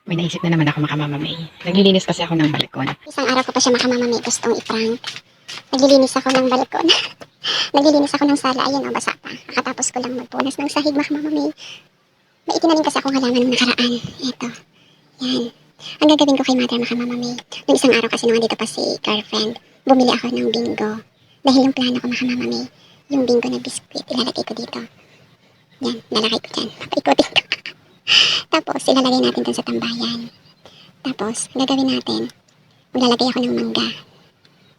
May naisip na naman ako Maka May. Naglilinis kasi ako ng balkon. Isang araw ko pa siya Maka gustong i-prank. Naglilinis ako ng balkon. Naglilinis ako ng sala. Ayun, basa pa. Kakatapos ko lang magpunas ng sahig Maka May. May itinanim kasi akong halaman ng nakaraan. Ito. Yan. Ang gagawin ko kay Mother Maka May. Nung isang araw kasi nung dito pa si girlfriend, bumili ako ng bingo. Dahil yung plano ko Maka May, yung bingo na biskuit, ilalagay ko dito. Yan, lalagay ko dyan. Papaikutin ko. Tapos, ilalagay natin dun sa tambayan. Tapos, ang gagawin natin, maglalagay ako ng mangga.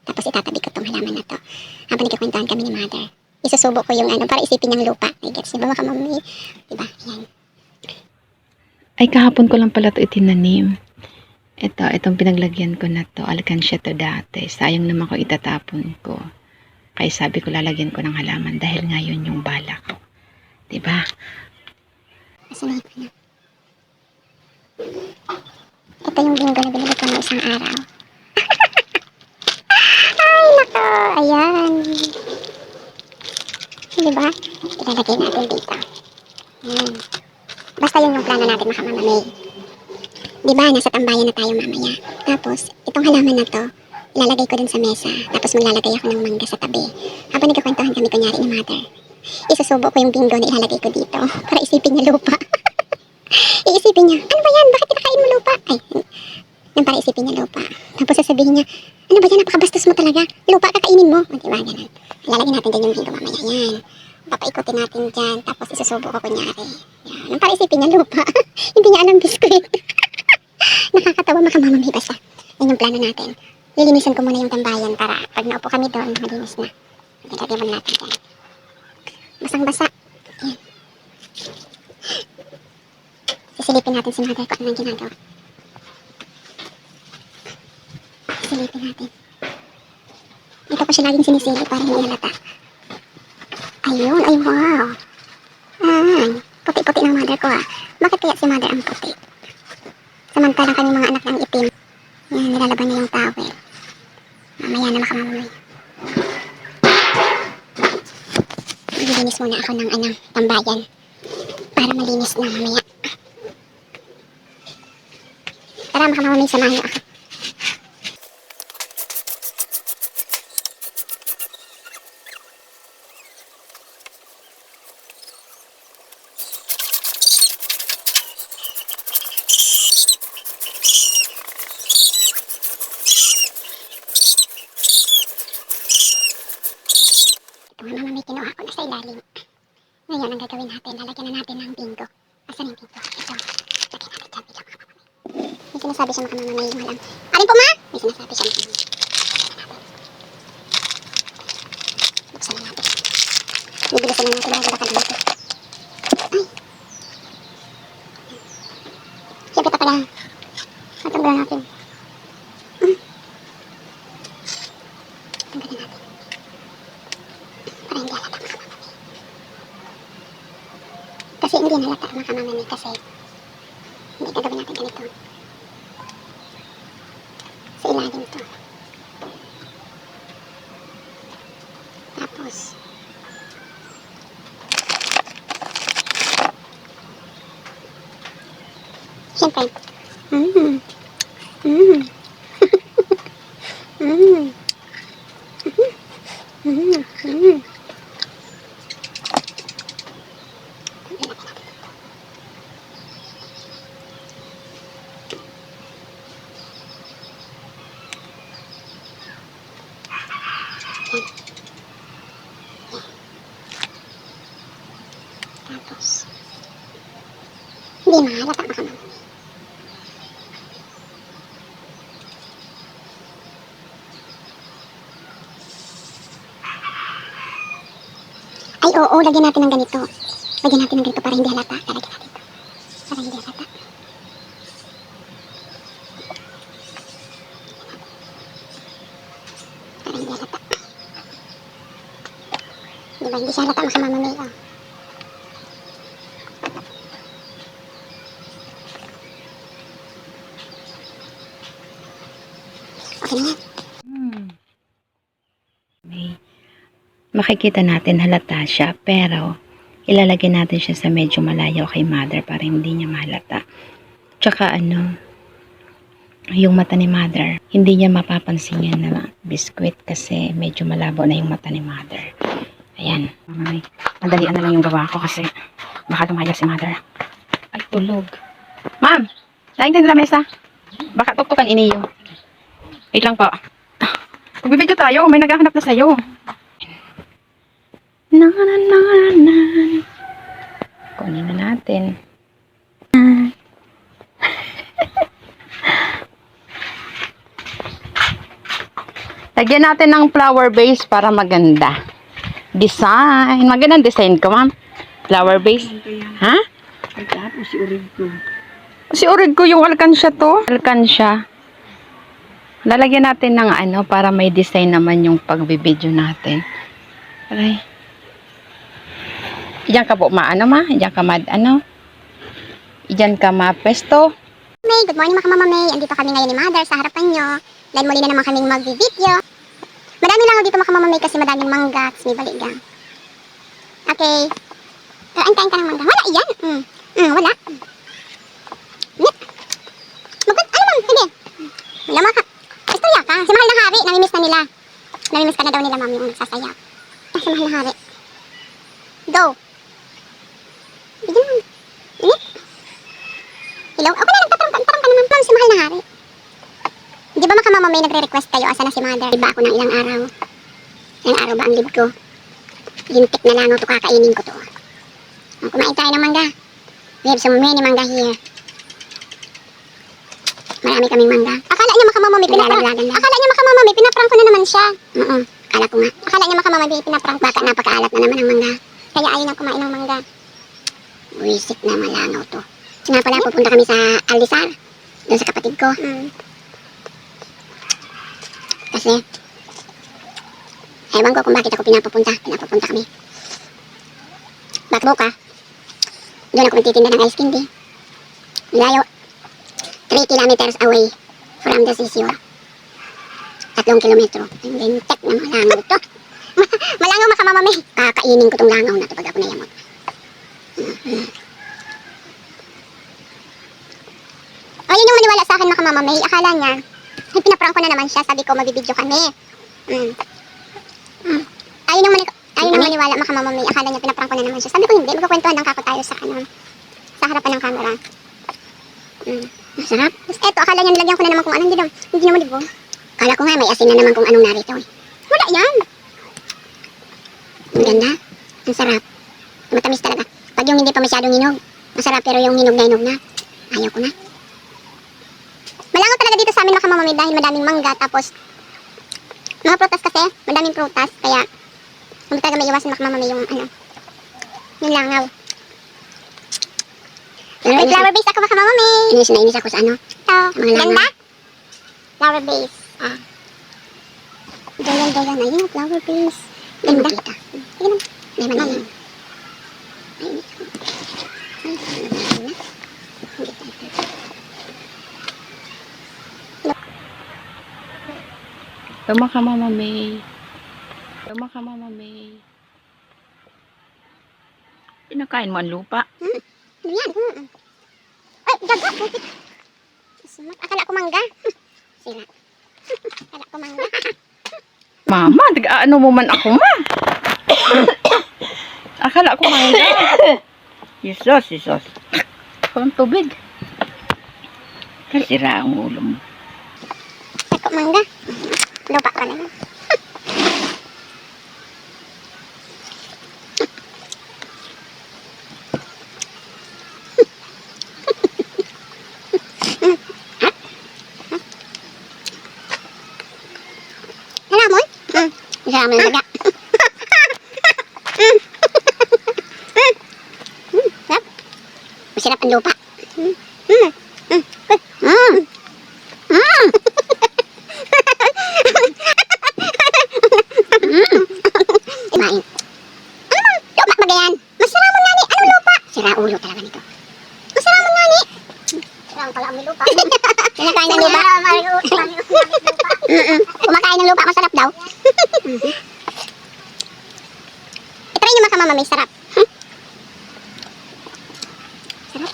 Tapos, itatabi ko tong halaman na to. Habang nagkakwentuhan kami ni Mother, isusubo ko yung para isipin niyang lupa. Ay, gets niyo ba Maka May? Diba? Yan. Ay, kahapon ko lang pala ito itinanim. Itong pinaglagyan ko na to. Alkansya to dati. Sayang naman ko itatapon ko. Kaya sabi ko lalagyan ko ng halaman dahil ngayon yung bala ko. Diba? Masamahin ko na. Ito yung bingo na binili ko ng isang araw. Ay, nako. Ayan. Diba? Ilalagay natin dito. Ayan. Basta yun yung plano natin Maka May. Diba? Nasa tambayan na tayo mamaya. Tapos, itong halaman na to, ilalagay ko dun sa mesa. Tapos maglalagay ako ng mangga sa tabi. Habang nagkakwentuhan kami kunyari ni Mother, isusubo ko yung bingo na ilalagay ko dito para isipin niya lupa. Iisipin niya, ano ba yan? Bakit kinakain mo lupa? Ay, yung para isipin niya lupa. Tapos sasabihin niya, ano ba yan? Napakabastos mo talaga. Lupa kakainin mo. O, diba? Ganun. Lalagyan natin dyan yung bingo mamaya. Yan. Papaikutin natin dyan. Tapos isusubo ko kunyari. Yan. Yung para isipin niya lupa. Hindi niya alam biskuit. Nakakatawa Maka May basta. Yan yung plano natin. Lilinisan ko muna yung tambayan para pag naupo kami doon, malinis na. Lagyan mo natin dyan. Basang-basa. Yan. Sisilipin natin si Mother ko ano nang ginagawa. Sisilipin natin. Dito ko siya laging sinisili para hindi halata. Ayun, ay wow. Ay, puti-puti ng Mother ko Bakit kaya si Mother ang puti? Samantalang kanyang mga anak ng itim. Yan, nilalaban niya yung towel. Mamaya na Maka May. Maglilinis muna ako ng tambayan. Para malinis na mamaya. Tara Maka May, samahan niyo ako. Ito nga May, kinuha ko na sa ilalim. Ngayon, ang gagawin natin, lalagyan na natin ng bingo. Asan yung bingo? Ito. Lagyan natin dyan bilang Maka May. May sinasabi siya Maka May, yung alam. Arin po ma! May sinasabi siya Maka May. Buksan na natin. Bibilisan na natin bago baka dito. Ay! Siyempre pa pala. Natanggalan natin. Tanggalin natin. Para hindi halata Maka May. Kasi hindi halata Maka May kasi hindi gagawin natin ganito. Sa ilalim to. Tapos siyempre mm. Mm. Mm. Mm. Mm. Tapos hindi mahalata Maka May. Ay oo, lagyan natin ng ganito. Lagyan natin ng ganito para hindi halata. Lalagyan natin ito. Para hindi halata. Para hindi halata. Diba, hindi siya halata Maka May. Okay na yan. Makikita natin halata siya pero ilalagay natin siya sa medyo malayo kay Mother para hindi niya mahalata. Tsaka yung mata ni mother, hindi niya mapapansin yan na biskwit kasi medyo malabo na yung mata ni mother. Ayan. Ay, madalian na lang yung gawa ko kasi baka lumaya si mother. Ay, tulog. Ma'am, laing din na mesa. Baka tuktukan iniyo. Wait lang po. Pagbibidyo tayo, may naghahanap na sa'yo. Kunin na natin. Lagyan natin ng flower base para maganda. Design. Magandang design ko, ma'am. Flower base. Ha? Ay, tapos si urig ko. Si urig ko yung alkansya to. Alkansya. Lalagyan natin ng para may design naman yung pagbibideo natin. Aray. Diyan ka po ma, Diyan ka Diyan ka pesto. May, good morning mga Mama May. Andito kami ngayon ni Mother sa harapan nyo. Dahil muli na naman kaming mag-video. Madami lang ako dito mga Mama May kasi madaming mangga. Tapos may baligang. Okay. Kain-kain ka ng mangga. Wala iyan. Wala. Nip. Ano man? Sige. Wala maka. Istorya ka. Si Mahal na Hari. Namimiss na nila. Namimiss ka na daw nila mami yung nagsasaya. Si Mahal na Hari. Go. Bigyan mo. Nip. Hello? Ako na nagtatarong ka naman. Ma'am, si Mahal na Hari. Di ba mga Mama May nagre-request kayo asa na si Mother? Diba ako ng ilang araw? Ilang araw ba ang lib ko? Lintik na lang ito kakainin ko to. Kumain tayo ng mangga. We have so many mangga here. Marami kaming mangga. Akala niya mga Mama May pinaprank ko na naman siya. Akala ko nga. Akala niya mga Mama May pinaprank. Baka napakaalat na naman ang mangga. Kaya ayaw na kumain ng mangga. Wisit na malangaw to. Nga pala, pupunta kami sa Alisar. Doon sa kapatid ko. Kasi, ewan ko kung bakit ako pinapupunta. Pinapupunta kami. Bakboka. Doon ako magtitinda ng ice candy. Layo. 3 kilometers away from the seashore. 3 kilometro. Lintek na malangaw to. Malangaw mga Mama May. Kakainin ko tong langaw na to pag ako nayamot. Ayun yung maniwala sa akin mga Mama May. Akala niya, ay pinaprank ko na naman siya. Sabi ko, mabibidyo kami. Ayun yung maniwala mga Mama May. Akala niya, pinaprank ko na naman siya. Sabi ko, hindi. Magkakwentuhan lang kako tayo sa harapan ng camera. Masarap. Tapos eto, akala niya nilagyan ko na naman kung ano. Hindi naman, di ba? Akala ko nga, may asin na naman kung anong narito. Wala yan. Ang ganda. Ang sarap. Matamis talaga. Pag yung hindi pa masyadong hinog, masarap. Pero yung hinog na, ayaw ko na. Malangaw talaga dito sa amin mga Mama May dahil madaming mangga. Tapos, mga prutas kasi, madaming prutas. Kaya, hindi talaga may iwasan mga Mama May yung yung langaw. May flower base ako mga Mama May. Inis ako sa ito. Ganda? Flower base. Doyan. Ayun, flower base. Ganda. Ayun. May manay. Tama ka, Mama May. Pinakain mo ang lupa. Yan. Ay, daga. Akala ko mangga. Sira. Akala ko mangga. Mama, ano mo man ako, ma? Akala ko mangga. Jesus. Ang tubig. Sira ang ulo mo. Ako mangga. Lupa ka naman. Nalamon? Nalamon yung daga. Sarap. Masarap ang lupa. Kumain. Lupa magayan. Masarap nga ni. Anong lupa? Sira ulo talaga nito. Masarap nga ni. Sira pala ang lupa. Kinakain ng lupa. Kumakain ng lupa. Masarap daw. I-try nyo mga Mama May. Sarap. Sarap.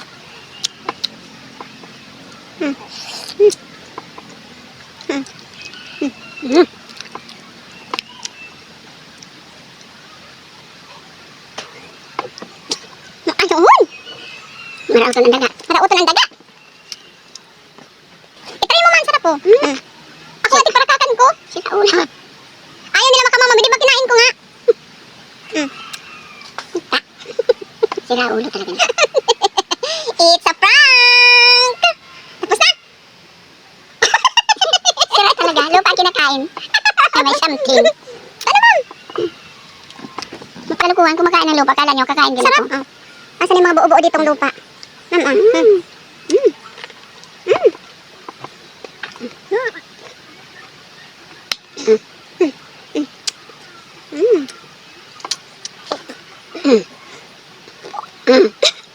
Para uton ang daga. Para uton ang daga. Itry mo man, sarap po. Ako ati para kakan ko. Sira ulo. Ayaw nila makamama, di ba kinain ko nga? Sira ulo talaga. It's a prank! Tapos na! Sira talaga. Lupa ang kinakain. Na may something. Ano ma'am? Magkalukuhan, kumakain ng lupa. Kala nyo, kakain din ako. Sarap! Asan yung mga buo-buo ditong lupa? Ma'am,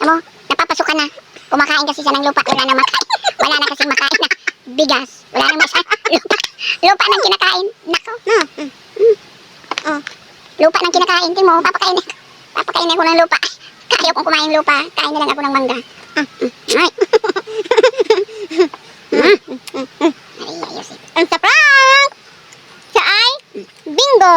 Ano, napapasok ka na. Kumakain kasi siya ng lupa. Wala na makain. Wala na kasi makain na bigas. Wala na masyadong lupa. Lupa nang kinakain. Nako. Oh. Lupa nang kinakain. Tingin mo, papakain ako ng lupa. Ayaw kong kumain ng lupa. Kain na lang ako ng mangga. Ay. Ay, ayos eh. Ang sa prank! Siya ay bingo!